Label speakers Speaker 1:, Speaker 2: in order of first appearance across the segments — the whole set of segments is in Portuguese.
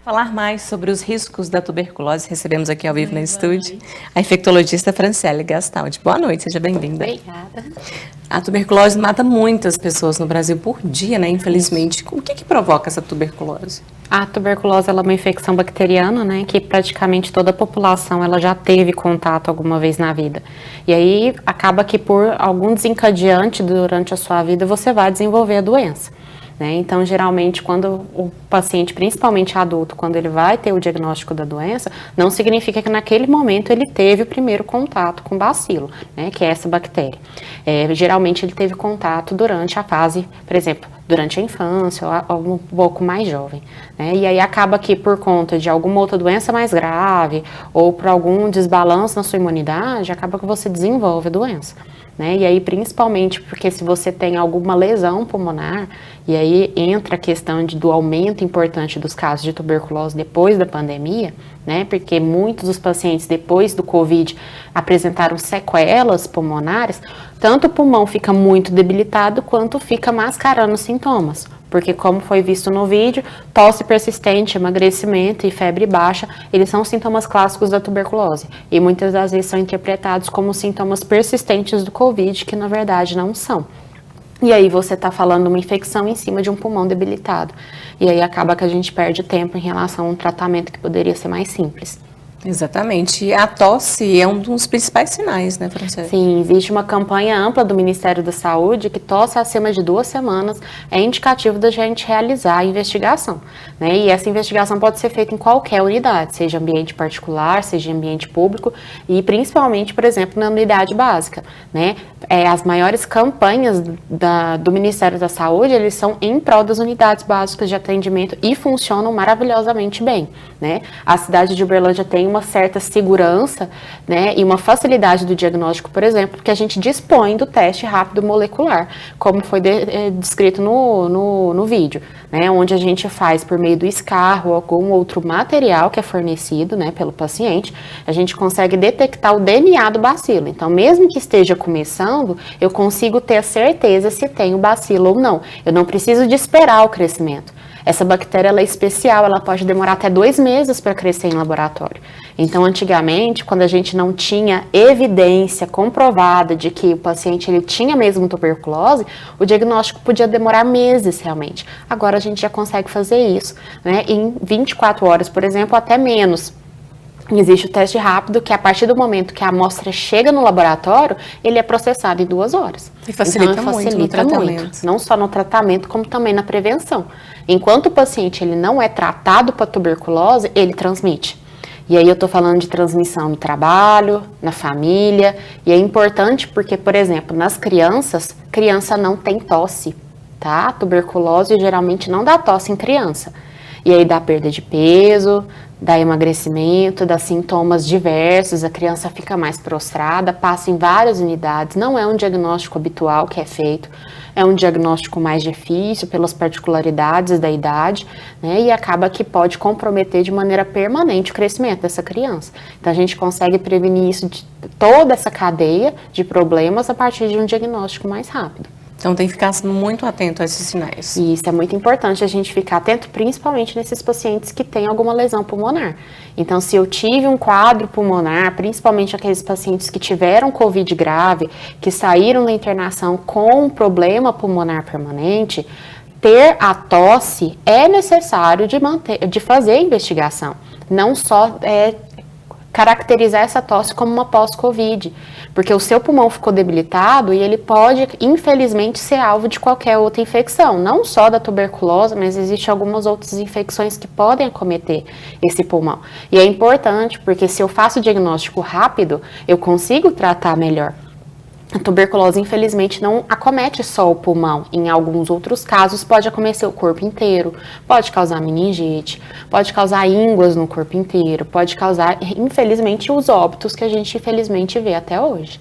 Speaker 1: Falar mais sobre os riscos da tuberculose, recebemos aqui ao vivo no estúdio a infectologista Franciele Gastaldi. Boa noite, seja bem-vinda.
Speaker 2: Obrigada.
Speaker 1: A tuberculose mata muitas pessoas no Brasil por dia, né? Infelizmente. O que provoca essa tuberculose?
Speaker 2: A tuberculose ela é uma infecção bacteriana, né, que praticamente toda a população ela já teve contato alguma vez na vida. E aí acaba que por algum desencadeante durante a sua vida você vai desenvolver a doença. Então, geralmente, quando o paciente, principalmente adulto, quando ele vai ter o diagnóstico da doença, não significa que naquele momento ele teve o primeiro contato com o bacilo, né, que é essa bactéria. Geralmente ele teve contato durante a fase, por exemplo, durante a infância ou um pouco mais jovem, né? E aí acaba que por conta de alguma outra doença mais grave ou por algum desbalanço na sua imunidade, acaba que você desenvolve a doença, né? E aí principalmente porque se você tem alguma lesão pulmonar, e aí entra a questão do aumento importante dos casos de tuberculose depois da pandemia, né? Porque muitos dos pacientes depois do Covid apresentaram sequelas pulmonares, tanto o pulmão fica muito debilitado quanto fica mascarando os sintomas. Porque como foi visto no vídeo, tosse persistente, emagrecimento e febre baixa, eles são sintomas clássicos da tuberculose. E muitas das vezes são interpretados como sintomas persistentes do Covid, que na verdade não são. E aí você está falando uma infecção em cima de um pulmão debilitado. E aí acaba que a gente perde tempo em relação a um tratamento que poderia ser mais simples.
Speaker 1: Exatamente. E a tosse é um dos principais sinais, né, Franciele?
Speaker 2: Sim, existe uma campanha ampla do Ministério da Saúde que tosse acima de 2 semanas é indicativo da gente realizar a investigação, né? E essa investigação pode ser feita em qualquer unidade, seja ambiente particular, seja ambiente público e principalmente, por exemplo, na unidade básica, né? As maiores campanhas do Ministério da Saúde, eles são em prol das unidades básicas de atendimento e funcionam maravilhosamente bem, né? A cidade de Uberlândia tem uma certa segurança, né, e uma facilidade do diagnóstico, por exemplo, porque a gente dispõe do teste rápido molecular, como foi descrito no vídeo, né, onde a gente faz por meio do escarro ou algum outro material que é fornecido, né, pelo paciente, a gente consegue detectar o DNA do bacilo. Então, mesmo que esteja começando, eu consigo ter a certeza se tem o bacilo ou não. Eu não preciso de esperar o crescimento. Essa bactéria ela é especial, ela pode demorar até 2 meses para crescer em laboratório. Então, antigamente, quando a gente não tinha evidência comprovada de que o paciente ele tinha mesmo tuberculose, o diagnóstico podia demorar meses realmente. Agora a gente já consegue fazer isso, né, em 24 horas, por exemplo, até menos. Existe o teste rápido, que a partir do momento que a amostra chega no laboratório, ele é processado em 2 horas.
Speaker 1: E facilita, muito no tratamento.
Speaker 2: Não só no tratamento, como também na prevenção. Enquanto o paciente ele não é tratado para tuberculose, ele transmite. E aí eu estou falando de transmissão no trabalho, na família, e é importante porque, por exemplo, nas crianças, criança não tem tosse, tá? A tuberculose geralmente não dá tosse em criança. E aí dá perda de peso, dá emagrecimento, dá sintomas diversos, a criança fica mais prostrada, passa em várias unidades, não é um diagnóstico habitual que é feito, é um diagnóstico mais difícil pelas particularidades da idade, né, e acaba que pode comprometer de maneira permanente o crescimento dessa criança. Então a gente consegue prevenir isso de toda essa cadeia de problemas a partir de um diagnóstico mais rápido.
Speaker 1: Então tem que ficar muito atento a esses sinais.
Speaker 2: E isso é muito importante a gente ficar atento, principalmente nesses pacientes que têm alguma lesão pulmonar. Então, se eu tive um quadro pulmonar, principalmente aqueles pacientes que tiveram Covid grave, que saíram da internação com um problema pulmonar permanente, ter a tosse é necessário de fazer a investigação. Não só caracterizar essa tosse como uma pós-Covid, porque o seu pulmão ficou debilitado e ele pode, infelizmente, ser alvo de qualquer outra infecção, não só da tuberculose, mas existem algumas outras infecções que podem acometer esse pulmão. E é importante, porque se eu faço o diagnóstico rápido, eu consigo tratar melhor. A tuberculose, infelizmente, não acomete só o pulmão. Em alguns outros casos, pode acometer o corpo inteiro, pode causar meningite, pode causar ínguas no corpo inteiro, pode causar, infelizmente, os óbitos que a gente, infelizmente, vê até hoje.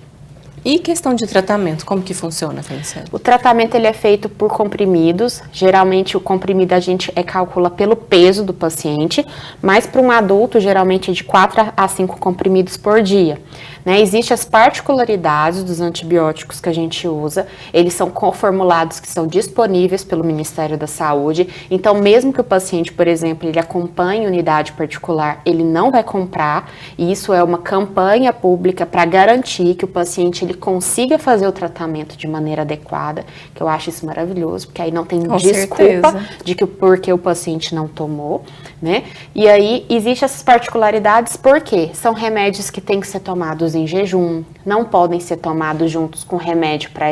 Speaker 1: E questão de tratamento, como que funciona, Franciele?
Speaker 2: O tratamento ele é feito por comprimidos, geralmente o comprimido a gente calcula pelo peso do paciente, mas para um adulto geralmente de 4 a 5 comprimidos por dia. Né? Existem as particularidades dos antibióticos que a gente usa, eles são formulados que são disponíveis pelo Ministério da Saúde, então mesmo que o paciente, por exemplo, ele acompanhe unidade particular, ele não vai comprar, e isso é uma campanha pública para garantir que o paciente ele consiga fazer o tratamento de maneira adequada, que eu acho isso maravilhoso, porque aí não tem
Speaker 1: Com
Speaker 2: desculpa
Speaker 1: certeza.
Speaker 2: de que porque o paciente não tomou, né? E aí existem essas particularidades porque são remédios que têm que ser tomados em jejum, não podem ser tomados juntos com remédio para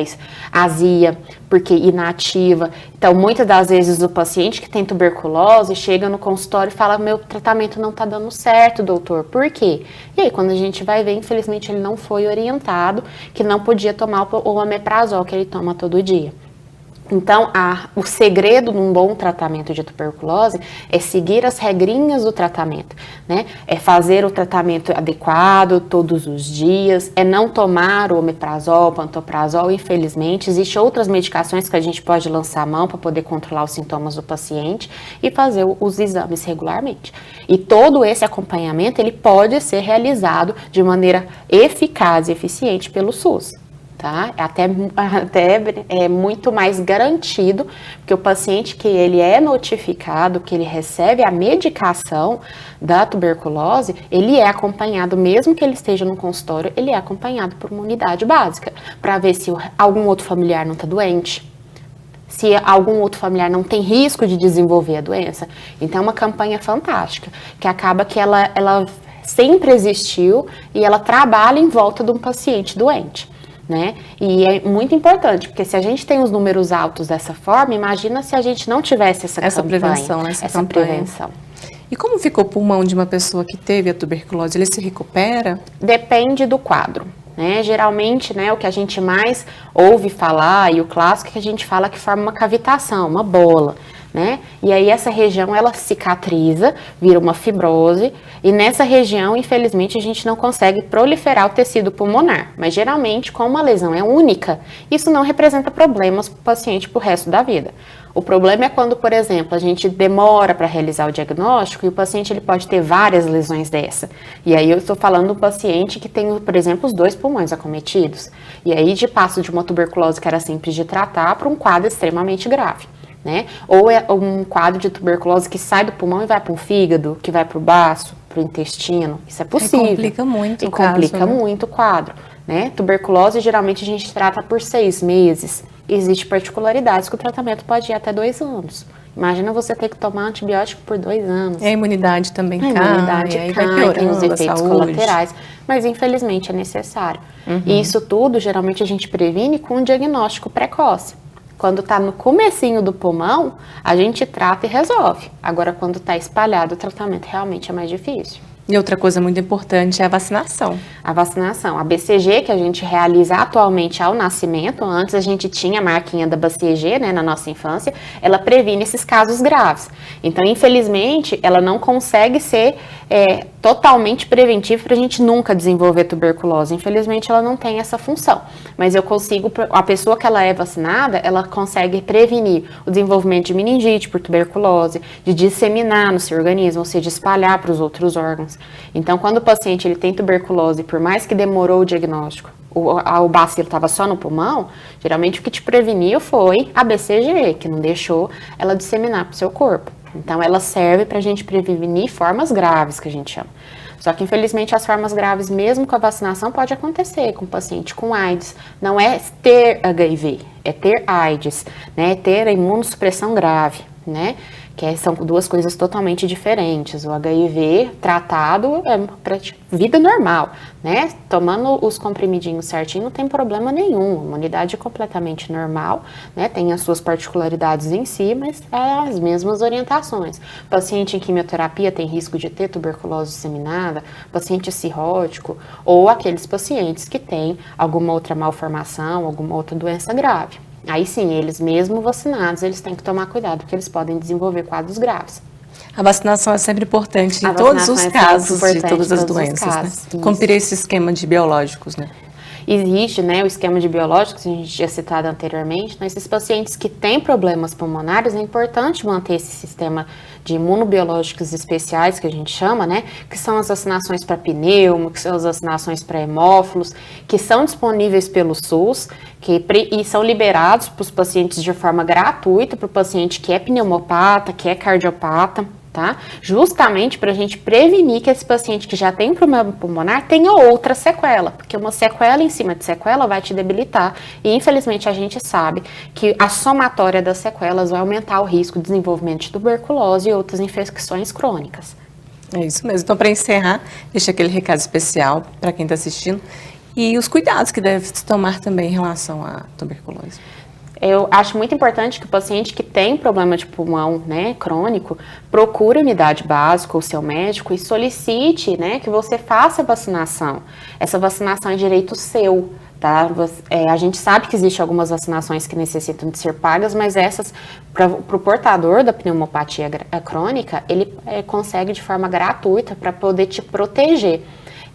Speaker 2: azia, porque inativa. Então, muitas das vezes o paciente que tem tuberculose chega no consultório e fala: meu tratamento não está dando certo, doutor, por quê? E aí, quando a gente vai ver, infelizmente ele não foi orientado que não podia tomar o omeprazol que ele toma todo dia. Então, o segredo de um bom tratamento de tuberculose é seguir as regrinhas do tratamento, né? É fazer o tratamento adequado todos os dias, é não tomar o omeprazol, pantoprazol, infelizmente. Existem outras medicações que a gente pode lançar a mão para poder controlar os sintomas do paciente e fazer os exames regularmente. E todo esse acompanhamento, ele pode ser realizado de maneira eficaz e eficiente pelo SUS. Tá? Até é muito mais garantido, porque o paciente que ele é notificado, que ele recebe a medicação da tuberculose, ele é acompanhado, mesmo que ele esteja no consultório, ele é acompanhado por uma unidade básica, para ver se algum outro familiar não está doente, se algum outro familiar não tem risco de desenvolver a doença. Então é uma campanha fantástica, que acaba que ela sempre existiu e ela trabalha em volta de um paciente doente. Né? E é muito importante, porque se a gente tem os números altos dessa forma, imagina se a gente não tivesse essa campanha,
Speaker 1: prevenção, essa prevenção. E como fica o pulmão de uma pessoa que teve a tuberculose? Ele se recupera?
Speaker 2: Depende do quadro. Né? Geralmente, né, o que a gente mais ouve falar, e o clássico é que a gente fala que forma uma cavitação, uma bola. Né? E aí essa região ela cicatriza, vira uma fibrose, e nessa região, infelizmente, a gente não consegue proliferar o tecido pulmonar, mas geralmente, como a lesão é única, isso não representa problemas para o paciente para o resto da vida. O problema é quando, por exemplo, a gente demora para realizar o diagnóstico e o paciente ele pode ter várias lesões dessa. E aí eu estou falando do paciente que tem, por exemplo, os 2 pulmões acometidos. E aí de passo de uma tuberculose que era simples de tratar para um quadro extremamente grave. Né? Ou é um quadro de tuberculose que sai do pulmão e vai para o fígado, que vai para o baço, para o intestino. Isso é possível.
Speaker 1: E complica muito
Speaker 2: o caso. Complica muito o quadro. Né? Tuberculose, geralmente, a gente trata por 6 meses. Existem particularidades que o tratamento pode ir até 2 anos. Imagina você ter que tomar antibiótico por 2 anos.
Speaker 1: E a imunidade também cai.
Speaker 2: A imunidade
Speaker 1: aí
Speaker 2: cai,
Speaker 1: vai piorando
Speaker 2: tem os efeitos
Speaker 1: a
Speaker 2: colaterais. Mas, infelizmente, é necessário. E isso tudo, geralmente, a gente previne com um diagnóstico precoce. Quando está no comecinho do pulmão, a gente trata e resolve. Agora, quando está espalhado, o tratamento realmente é mais difícil.
Speaker 1: E outra coisa muito importante é a vacinação.
Speaker 2: A vacinação. A BCG, que a gente realiza atualmente ao nascimento, antes a gente tinha a marquinha da BCG, né, na nossa infância, ela previne esses casos graves. Então, infelizmente, ela não consegue ser totalmente preventiva para a gente nunca desenvolver tuberculose. Infelizmente, ela não tem essa função. Mas eu consigo, a pessoa que ela é vacinada, ela consegue prevenir o desenvolvimento de meningite por tuberculose, de disseminar no seu organismo, ou seja, espalhar para os outros órgãos. Então, quando o paciente ele tem tuberculose, por mais que demorou o diagnóstico, o bacilo estava só no pulmão, geralmente o que te preveniu foi a BCG, que não deixou ela disseminar para o seu corpo. Então, ela serve para a gente prevenir formas graves, que a gente chama. Só que, infelizmente, as formas graves, mesmo com a vacinação, pode acontecer com o paciente com AIDS. Não é ter HIV, é ter AIDS, né? É ter a imunossupressão grave, né? Que são 2 coisas totalmente diferentes. O HIV tratado é para vida normal, né? Tomando os comprimidinhos certinho não tem problema nenhum. A imunidade é completamente normal, né? Tem as suas particularidades em si, mas é as mesmas orientações. Paciente em quimioterapia tem risco de ter tuberculose disseminada, paciente cirrótico ou aqueles pacientes que têm alguma outra malformação, alguma outra doença grave. Aí sim, eles mesmo vacinados, eles têm que tomar cuidado, porque eles podem desenvolver quadros graves.
Speaker 1: A vacinação é sempre importante em todos os casos de todas as doenças, né? Cumprir esse esquema de biológicos, né?
Speaker 2: Existe, né, o esquema de biológicos, que a gente tinha citado anteriormente, nesses pacientes que têm problemas pulmonares, é importante manter esse sistema de imunobiológicos especiais, que a gente chama, né, que são as vacinações para pneumo, que são as vacinações para hemófilos, que são disponíveis pelo SUS, e são liberados para os pacientes de forma gratuita, para o paciente que é pneumopata, que é cardiopata, tá? Justamente para a gente prevenir que esse paciente que já tem problema pulmonar tenha outra sequela, porque uma sequela em cima de sequela vai te debilitar e infelizmente a gente sabe que a somatória das sequelas vai aumentar o risco de desenvolvimento de tuberculose e outras infecções crônicas.
Speaker 1: É isso mesmo. Então, para encerrar, deixa aquele recado especial para quem está assistindo e os cuidados que deve se tomar também em relação à tuberculose.
Speaker 2: Eu acho muito importante que o paciente que tem problema de pulmão, né, crônico, procure a unidade básica, o seu médico, e solicite, né, que você faça a vacinação. Essa vacinação é direito seu, tá? A gente sabe que existem algumas vacinações que necessitam de ser pagas, mas essas, para o portador da pneumopatia crônica, ele consegue de forma gratuita para poder te proteger.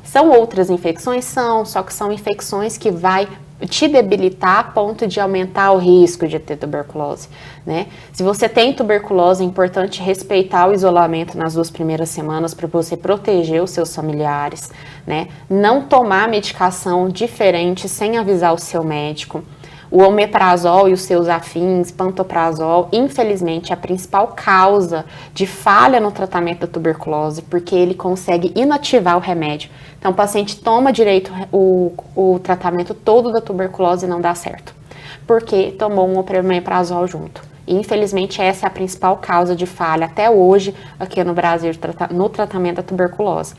Speaker 2: São outras infecções? Só que são infecções que vai te debilitar a ponto de aumentar o risco de ter tuberculose, né? Se você tem tuberculose, é importante respeitar o isolamento nas 2 primeiras semanas para você proteger os seus familiares, né? Não tomar medicação diferente sem avisar o seu médico. O omeprazol e os seus afins, pantoprazol, infelizmente é a principal causa de falha no tratamento da tuberculose, porque ele consegue inativar o remédio. Então, o paciente toma direito o tratamento todo da tuberculose e não dá certo, porque tomou um omeprazol junto. E, infelizmente, essa é a principal causa de falha até hoje aqui no Brasil no tratamento da tuberculose.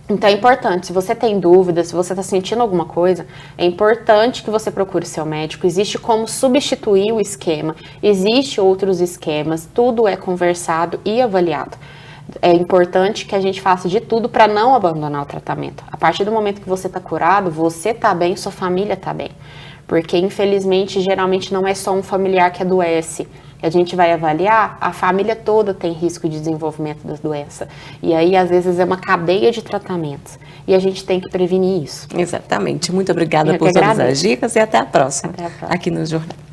Speaker 2: Então é importante, se você tem dúvida, se você está sentindo alguma coisa, é importante que você procure seu médico. Existe como substituir o esquema, existe outros esquemas, tudo é conversado e avaliado. É importante que a gente faça de tudo para não abandonar o tratamento. A partir do momento que você está curado, você está bem, sua família está bem. Porque infelizmente, geralmente não é só um familiar que adoece. A gente vai avaliar, a família toda tem risco de desenvolvimento da doença. E aí, às vezes, é uma cadeia de tratamentos. E a gente tem que prevenir isso.
Speaker 1: Exatamente. Muito obrigada por todas as dicas e até a próxima.
Speaker 2: Até a próxima.
Speaker 1: Aqui no Jornal.